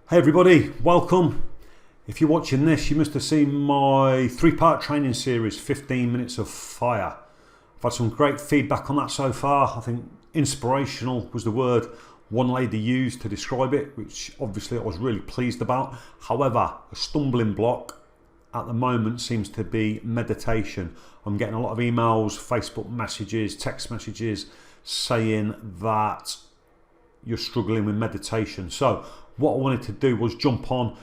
Hey everybody, welcome. If you're watching this, you must have seen my 3-part training series, 15 Minutes of Fire. I've had some great feedback on that so far. I think inspirational was the word one lady used to describe it, which obviously I was really pleased about. However, a stumbling block at the moment seems to be meditation. I'm getting a lot of emails, Facebook messages, text messages saying that you're struggling with meditation. So what I wanted to do was jump on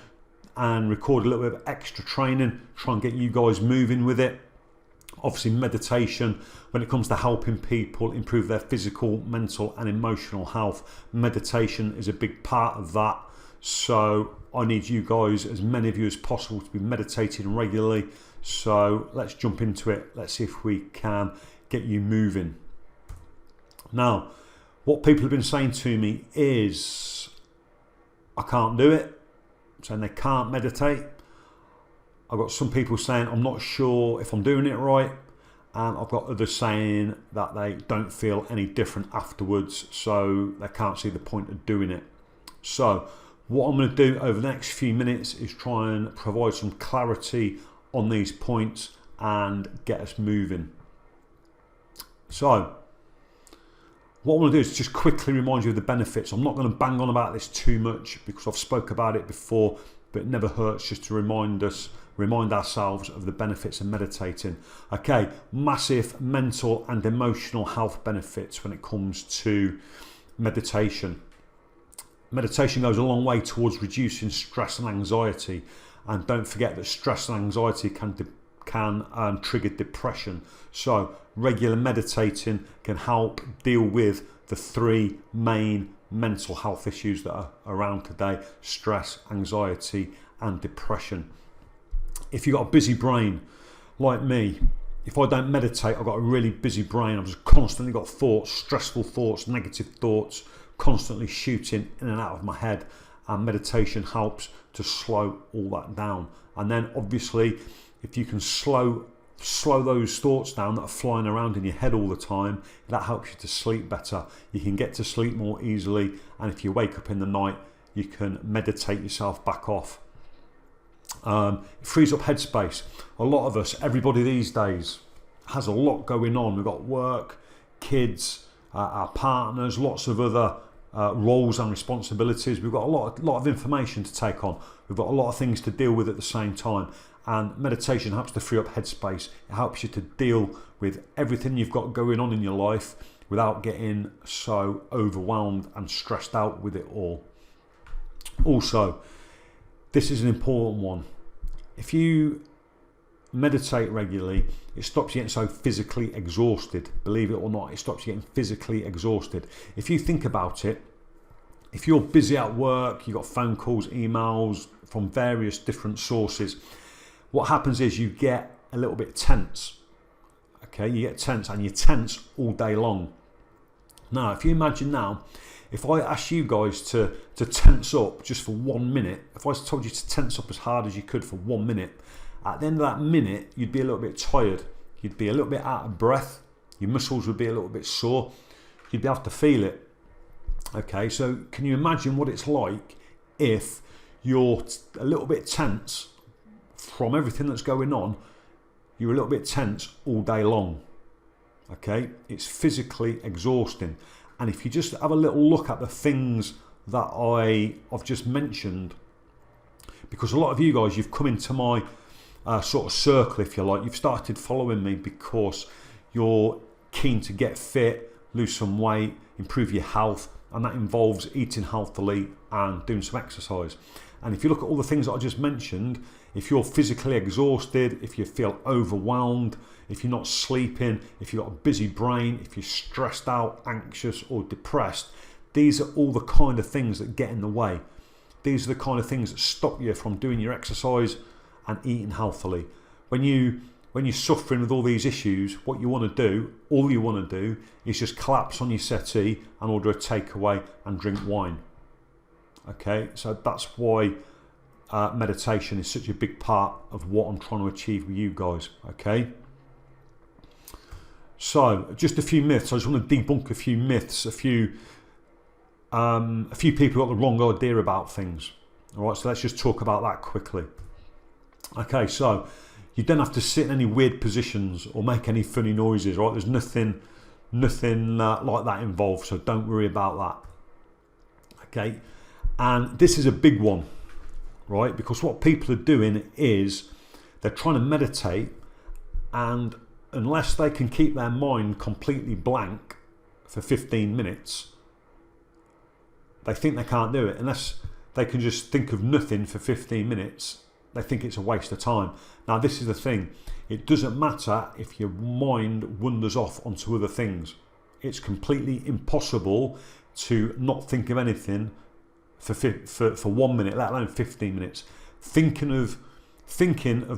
and record a little bit of extra training, try and get you guys moving with it. Obviously meditation, when it comes to helping people improve their physical, mental and emotional health, meditation is a big part of that. So I need you guys, as many of you as possible, to be meditating regularly. So let's jump into it. Let's see if we can get you moving. Now, what people have been saying to me is, I can't do it, saying they can't meditate. I've got some people saying I'm not sure if I'm doing it right, and I've got others saying that they don't feel any different afterwards, so they can't see the point of doing it. So what I'm going to do over the next few minutes is try and provide some clarity on these points and get us moving. So what I want to do is just quickly remind you of the benefits. I'm not going to bang on about this too much because I've spoke about it before, but it never hurts just to remind ourselves of the benefits of meditating. Okay, massive mental and emotional health benefits when it comes to meditation. Meditation goes a long way towards reducing stress and anxiety, and don't forget that stress and anxiety can trigger depression. So regular meditating can help deal with the 3 main mental health issues that are around today: stress, anxiety and depression. If you've got a busy brain like me, if I don't meditate, I've got a really busy brain. I've just constantly got thoughts, stressful thoughts, negative thoughts, constantly shooting in and out of my head, and meditation helps to slow all that down. And then obviously if you can slow those thoughts down that are flying around in your head all the time, that helps you to sleep better. You can get to sleep more easily, and if you wake up in the night, you can meditate yourself back off. It frees up headspace. A lot of us, everybody these days, has a lot going on. We've got work, kids, our partners, lots of other roles and responsibilities. We've got a lot of information to take on. We've got a lot of things to deal with at the same time. And meditation helps to free up headspace. It helps you to deal with everything you've got going on in your life without getting so overwhelmed and stressed out with it all. Also, this is an important one. If you meditate regularly, it stops you getting so physically exhausted. Believe it or not, it stops you getting physically exhausted. If you think about it, if you're busy at work, you've got phone calls, emails from various different sources, what happens is you get a little bit tense. Okay, you get tense, and you're tense all day long. Now, if you imagine now, if I asked you guys to tense up just for 1 minute, if I told you to tense up as hard as you could for 1 minute, at the end of that minute, you'd be a little bit tired. You'd be a little bit out of breath. Your muscles would be a little bit sore. You'd be able to feel it. Okay, so can you imagine what it's like if you're a little bit tense from everything that's going on? You're a little bit tense all day long. Okay, it's physically exhausting. And if you just have a little look at the things that I've just mentioned, because a lot of you guys, you've come into my sort of circle, if you like. You've started following me because you're keen to get fit, lose some weight, improve your health, and that involves eating healthily and doing some exercise. And if you look at all the things that I just mentioned, if you're physically exhausted, if you feel overwhelmed, if you're not sleeping, if you've got a busy brain, if you're stressed out, anxious or depressed, these are all the kind of things that get in the way. These are the kind of things that stop you from doing your exercise and eating healthily. When you're suffering with all these issues, what you want to do, all you want to do, is just collapse on your settee and order a takeaway and drink wine. Okay, so that's why meditation is such a big part of what I'm trying to achieve with you guys. Okay, so just a few myths. I just want to debunk a few myths, a few people got the wrong idea about things. All right, so let's just talk about that quickly. Okay, so you don't have to sit in any weird positions or make any funny noises, right? There's nothing like that involved, so don't worry about that. Okay, and this is a big one, right? Because what people are doing is they're trying to meditate, and unless they can keep their mind completely blank for 15 minutes, they think they can't do it. Unless they can just think of nothing for 15 minutes, they think it's a waste of time. Now, this is the thing. It doesn't matter if your mind wanders off onto other things. It's completely impossible to not think of anything for 1 minute, let alone 15 minutes. Thinking of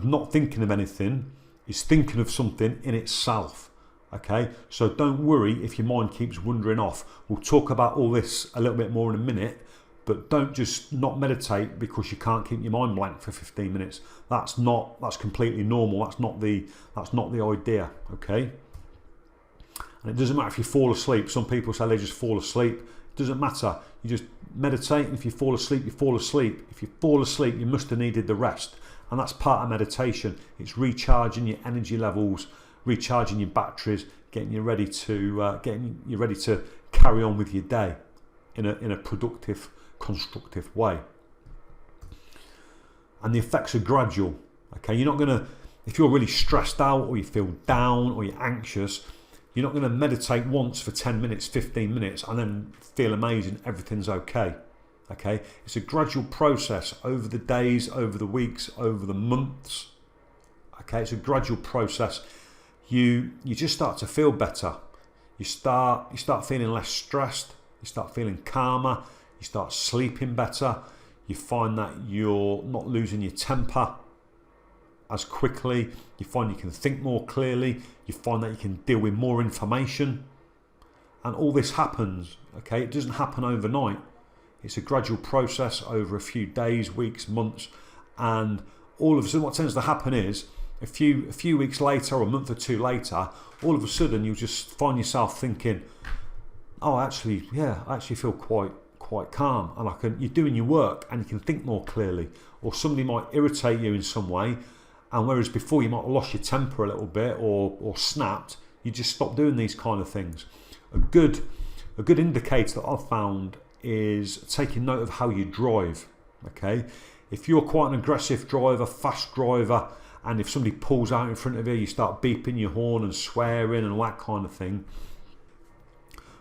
not thinking of anything is thinking of something in itself. Okay, so don't worry if your mind keeps wandering off. We'll talk about all this a little bit more in a minute, but don't just not meditate because you can't keep your mind blank for 15 minutes. That's completely normal. That's not the idea. Okay, and it doesn't matter if you fall asleep. Some people say they just fall asleep. It doesn't matter. You just meditate, and if you fall asleep, you fall asleep. If you fall asleep, you must have needed the rest, and that's part of meditation. It's recharging your energy levels, recharging your batteries, getting you ready to carry on with your day in a productive, constructive way. And the effects are gradual. Okay, you're not gonna, if you're really stressed out or you feel down or you're anxious, you're not going to meditate once for 10 minutes, 15 minutes and then feel amazing, everything's okay. Okay, it's a gradual process over the days, over the weeks, over the months. Okay, it's a gradual process. You just start to feel better. You start feeling less stressed. You start feeling calmer. You start sleeping better. You find that you're not losing your temper as quickly. You find you can think more clearly. You find that you can deal with more information. And all this happens, okay? It doesn't happen overnight. It's a gradual process over a few days, weeks, months. And all of a sudden what tends to happen is a few weeks later or a month or two later, all of a sudden you'll just find yourself thinking, oh, actually, yeah, I actually feel quite calm, and you're doing your work and you can think more clearly. Or somebody might irritate you in some way, and whereas before you might have lost your temper a little bit or snapped, you just stop doing these kind of things. A good indicator that I've found is taking note of how you drive. Okay, if you're quite an aggressive driver, fast driver, and if somebody pulls out in front of you, you start beeping your horn and swearing and all that kind of thing.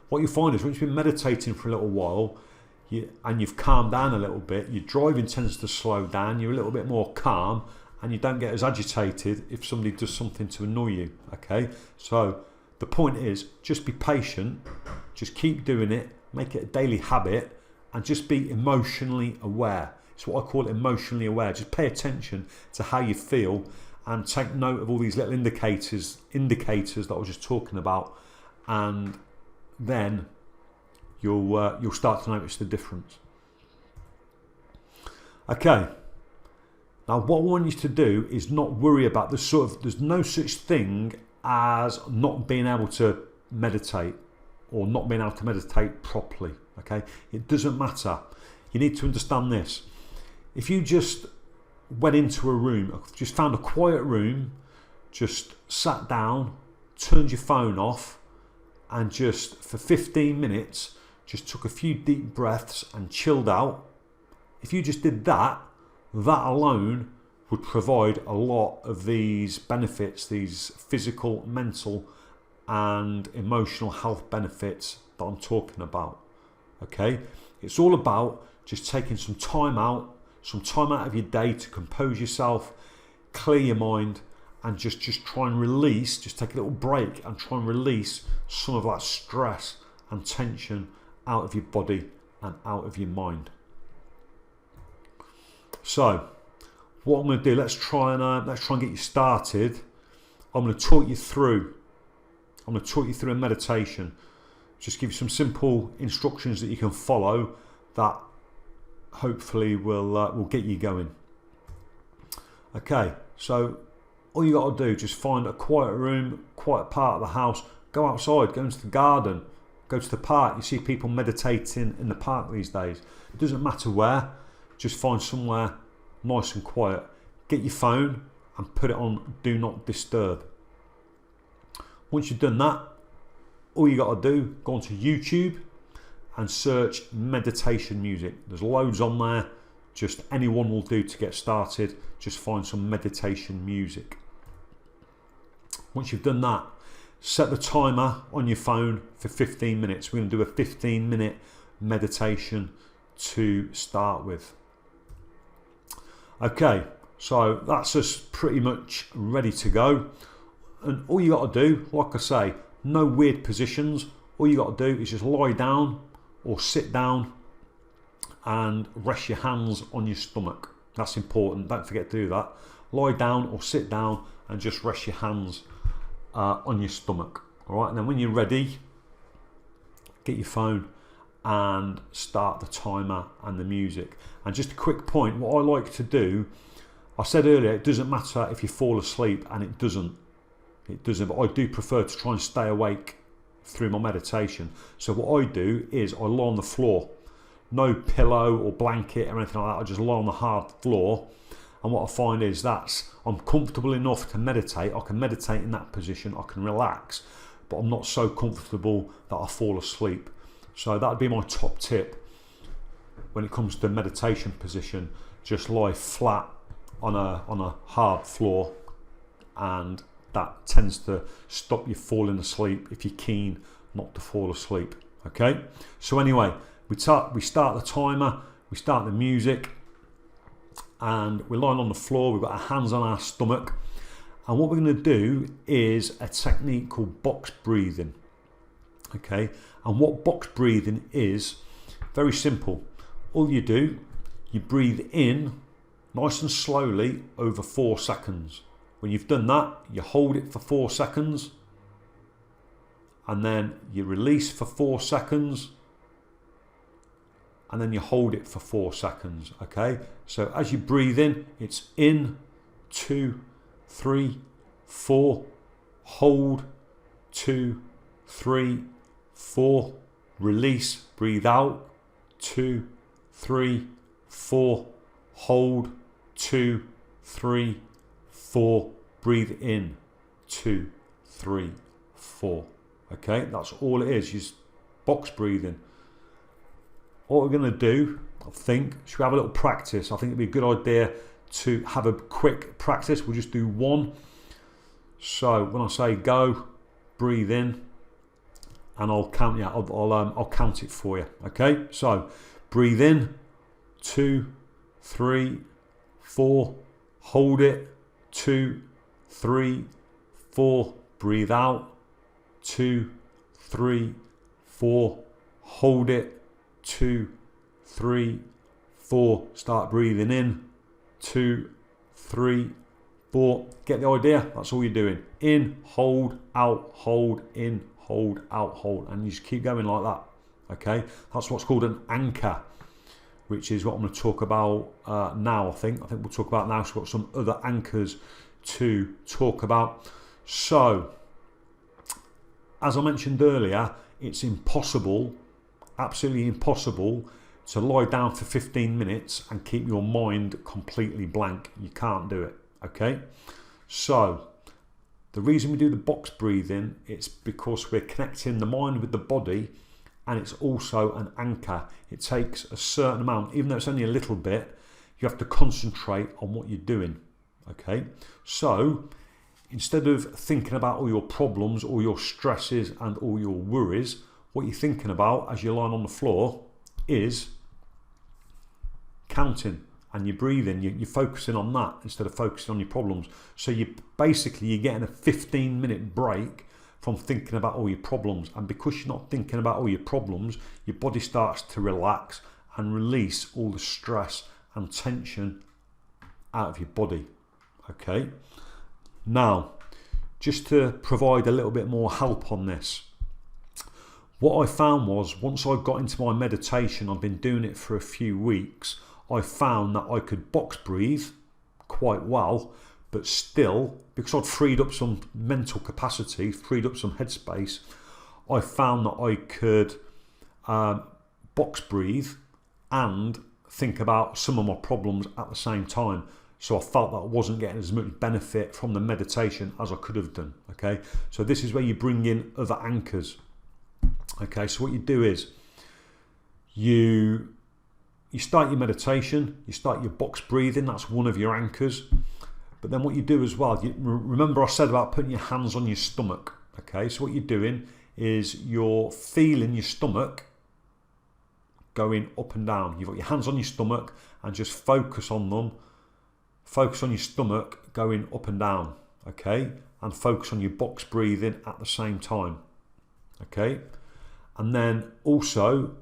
What you find is once you've been meditating for a little while, and you've calmed down a little bit, your driving tends to slow down, you're a little bit more calm, and you don't get as agitated if somebody does something to annoy you. Okay, so the point is just be patient, just keep doing it, make it a daily habit, and just be emotionally aware. It's what I call emotionally aware. Just pay attention to how you feel and take note of all these little indicators that I was just talking about, and then you'll start to notice the difference. Okay, now what I want you to do is not worry about there's no such thing as not being able to meditate or not being able to meditate properly. Okay, it doesn't matter. You need to understand this. If you just went into a room, just found a quiet room, just sat down, turned your phone off, and just for 15 minutes just took a few deep breaths and chilled out, if you just did that alone would provide a lot of these benefits, these physical, mental and emotional health benefits that I'm talking about. Okay, it's all about just taking some time out of your day to compose yourself, clear your mind, and just try and release, just take a little break and try and release some of that stress and tension out of your body and out of your mind. So what I'm going to do, let's try and get you started. I'm going to talk you through a meditation. Just give you some simple instructions that you can follow that hopefully will get you going. Okay, so all you got to do, just find a quiet room, quiet part of the house, go outside, go into the garden, go to the park. You see people meditating in the park these days. It doesn't matter where. just find somewhere nice and quiet. Get your phone and put it on do not disturb. Once you've done that, all you got to do, go onto YouTube and search meditation music. There's loads on there. Just anyone will do to get started. Just find some meditation music. Once you've done that, set the timer on your phone for 15 minutes. We're going to do a 15-minute meditation to start with. Okay, so that's us pretty much ready to go. And all you got to do, like I say, no weird positions. All you got to do is just lie down or sit down and rest your hands on your stomach. That's important, don't forget to do that. Lie down or sit down and just rest your hands on your stomach. All right, and then when you're ready, get your phone and start the timer and the music. And just a quick point, what I like to do, I said earlier, it doesn't matter if you fall asleep, and it doesn't, but I do prefer to try and stay awake through my meditation. So what I do is I lie on the floor, no pillow or blanket or anything like that. I just lie on the hard floor, and what I find is I'm comfortable enough to meditate. I can meditate in that position, I can relax, but I'm not so comfortable that I fall asleep. So that would be my top tip when it comes to meditation position. Just lie flat on a hard floor, and that tends to stop you falling asleep if you're keen not to fall asleep. Okay, so anyway, we start the timer, we start the music, and we're lying on the floor. We've got our hands on our stomach, and what we're going to do is a technique called box breathing. Okay, and what box breathing is, very simple. All you do, you breathe in nice and slowly over 4 seconds. When you've done that, you hold it for 4 seconds, and then you release for 4 seconds, and then you hold it for 4 seconds. Okay, so as you breathe in, it's in, 2, 3, 4, hold, 2, 3, 4, release, breathe out, 2, 3, 4, hold, 2, 3, 4, breathe in, 2, 3, 4. Okay, that's all it is, just box breathing. What we're going to do, I think, should we have a little practice? I think it'd be a good idea to have a quick practice. We'll just do one. So when I say go, breathe in, and I'll count. Yeah, I'll count it for you. Okay, so breathe in, 2, 3, 4, hold it, 2, 3, 4, breathe out, 2, 3, 4, hold it, 2, 3, 4, start breathing in, 2, 3, 4. Get the idea? That's all you're doing. In, hold, out, hold, in, hold, out, hold, and you just keep going like that. Okay, that's what's called an anchor, which is what I'm going to talk about now. I think we'll talk about now. So we've got some other anchors to talk about. So, as I mentioned earlier, it's impossible, absolutely impossible, to lie down for 15 minutes and keep your mind completely blank. You can't do it. Okay, so the reason we do the box breathing, it's because we're connecting the mind with the body, and it's also an anchor. It takes a certain amount, even though it's only a little bit, you have to concentrate on what you're doing. Okay, so instead of thinking about all your problems, all your stresses and all your worries, what you're thinking about as you're lying on the floor is counting, and you're breathing. You're focusing on that instead of focusing on your problems. So you're getting a 15-minute break from thinking about all your problems, and because you're not thinking about all your problems, your body starts to relax and release all the stress and tension out of your body. Okay, now just to provide a little bit more help on this, what I found was, once I got into my meditation, I've been doing it for a few weeks, I found that I could box breathe quite well, but still, because I'd freed up some mental capacity, freed up some headspace, I found that I could box breathe and think about some of my problems at the same time. So I felt that I wasn't getting as much benefit from the meditation as I could have done. Okay, so this is where you bring in other anchors. Okay, so what you do is you start your meditation, you start your box breathing, that's one of your anchors. But then what you do as well, remember I said about putting your hands on your stomach. Okay, so what you're doing is you're feeling your stomach going up and down. You've got your hands on your stomach and just focus on them. Focus on your stomach going up and down, okay? And focus on your box breathing at the same time, okay? And then also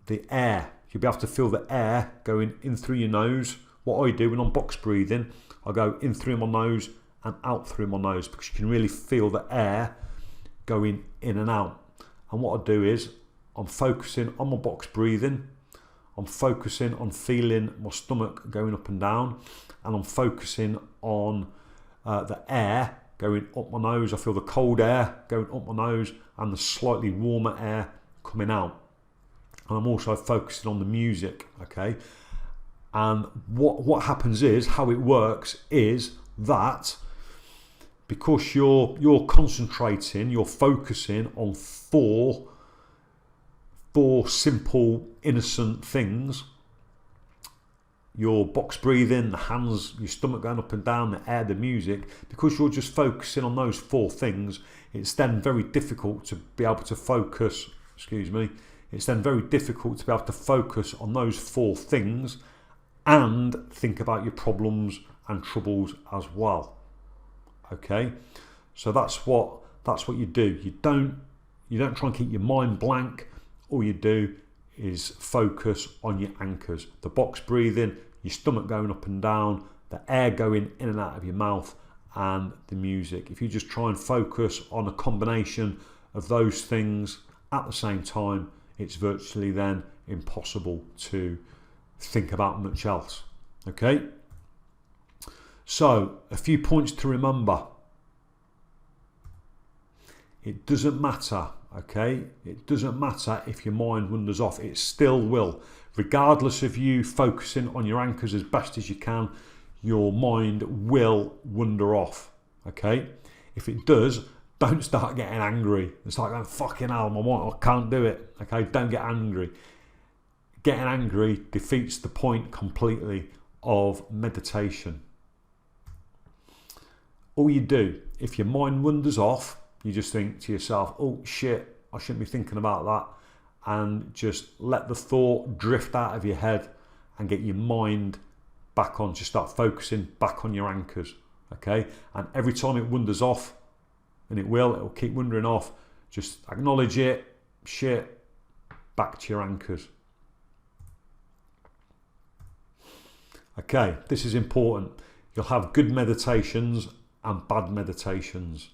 the air. You'll be able to feel the air going in through your nose. What I do when I'm box breathing, I go in through my nose and out through my nose, because you can really feel the air going in and out. And what I do is I'm focusing on my box breathing. I'm focusing on feeling my stomach going up and down, and I'm focusing on the air going up my nose. I feel the cold air going up my nose and the slightly warmer air coming out. And I'm also focusing on the music, okay? And what happens is, how it works is that because you're concentrating, you're focusing on four simple, innocent things. Your box breathing, the hands, your stomach going up and down, the air, the music. Because you're just focusing on those four things, it's then very difficult to be able to focus, it's then very difficult to be able to focus on those four things and think about your problems and troubles as well. Okay, so that's what you do. You don't try and keep your mind blank. All you do is focus on your anchors. The box breathing, your stomach going up and down, the air going in and out of your mouth, and the music. If you just try and focus on a combination of those things at the same time, it's virtually then impossible to think about much else. Okay? So, a few points to remember. It doesn't matter, okay? It doesn't matter if your mind wanders off. It still will. Regardless of you focusing on your anchors as best as you can, your mind will wander off, okay? If it does, don't start getting angry. It's like, oh, fucking hell, my mind, I can't do it, okay? Don't get angry. Getting angry defeats the point completely of meditation. All you do, if your mind wanders off, you just think to yourself, oh shit, I shouldn't be thinking about that, and just let the thought drift out of your head and get your mind back on. Just start focusing back on your anchors, okay? And every time it wanders off, and it'll keep wandering off, just acknowledge it, shit, back to your anchors. Okay, this is important. You'll have good meditations and bad meditations,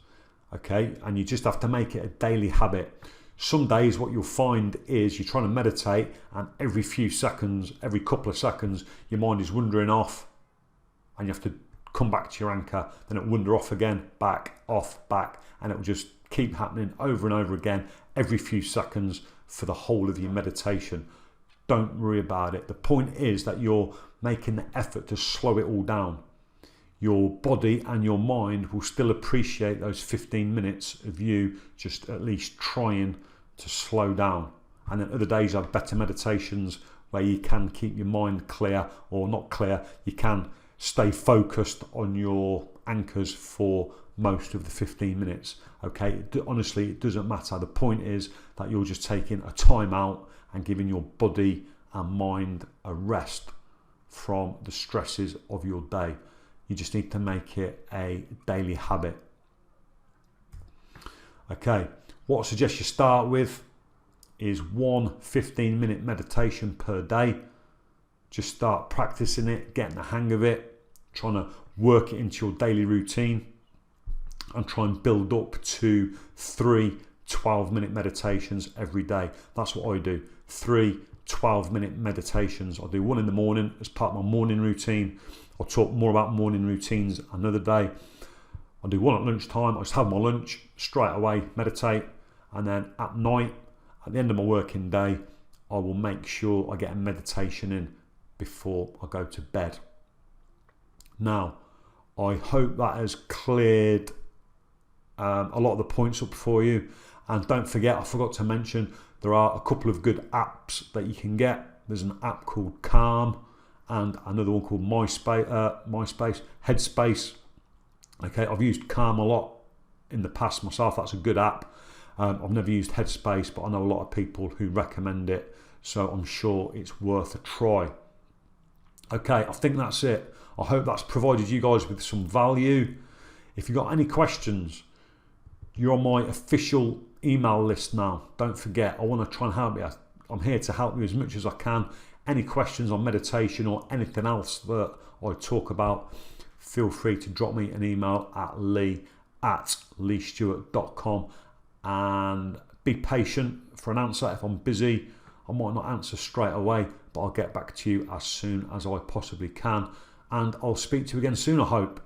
okay? And you just have to make it a daily habit. Some days what you'll find is you're trying to meditate, and every few seconds, every couple of seconds, your mind is wandering off, and you have to come back to your anchor. Then it'll wander off again, back, off, back, and it will just keep happening over and over again every few seconds for the whole of your meditation. Don't worry about it. The point is that you're making the effort to slow it all down. Your body and your mind will still appreciate those 15 minutes of you just at least trying to slow down. And then other days have better meditations where you can keep your mind clear, or not clear, you can stay focused on your anchors for most of the 15 minutes. Okay, honestly, it doesn't matter. The point is that you're just taking a time out and giving your body and mind a rest from the stresses of your day. You just need to make it a daily habit. Okay, what I suggest you start with is one 15-minute meditation per day. Just start practicing it, getting the hang of it, trying to work it into your daily routine, and try and build up to 3 12-minute meditations every day. That's what I do. 3 12-minute meditations. I'll do one in the morning as part of my morning routine. I'll talk more about morning routines another day. I'll do one at lunchtime. I just have my lunch, straight away meditate, and then at night, at the end of my working day, I will make sure I get a meditation in before I go to bed. Now, I hope that has cleared a lot of the points up for you. And don't forget, I forgot to mention, there are a couple of good apps that you can get. There's an app called Calm and another one called Headspace. Okay, I've used Calm a lot in the past myself. That's a good app. I've never used Headspace, but I know a lot of people who recommend it, so I'm sure it's worth a try. Okay, I think that's it. I hope that's provided you guys with some value. If you've got any questions, you're on my official email list now. Don't forget, I want to try and help you. I'm here to help you as much as I can. Any questions on meditation or anything else that I talk about, feel free to drop me an email at lee@leestewart.com, and be patient for an answer. If I'm busy, I might not answer straight away, but I'll get back to you as soon as I possibly can. And I'll speak to you again soon, I hope.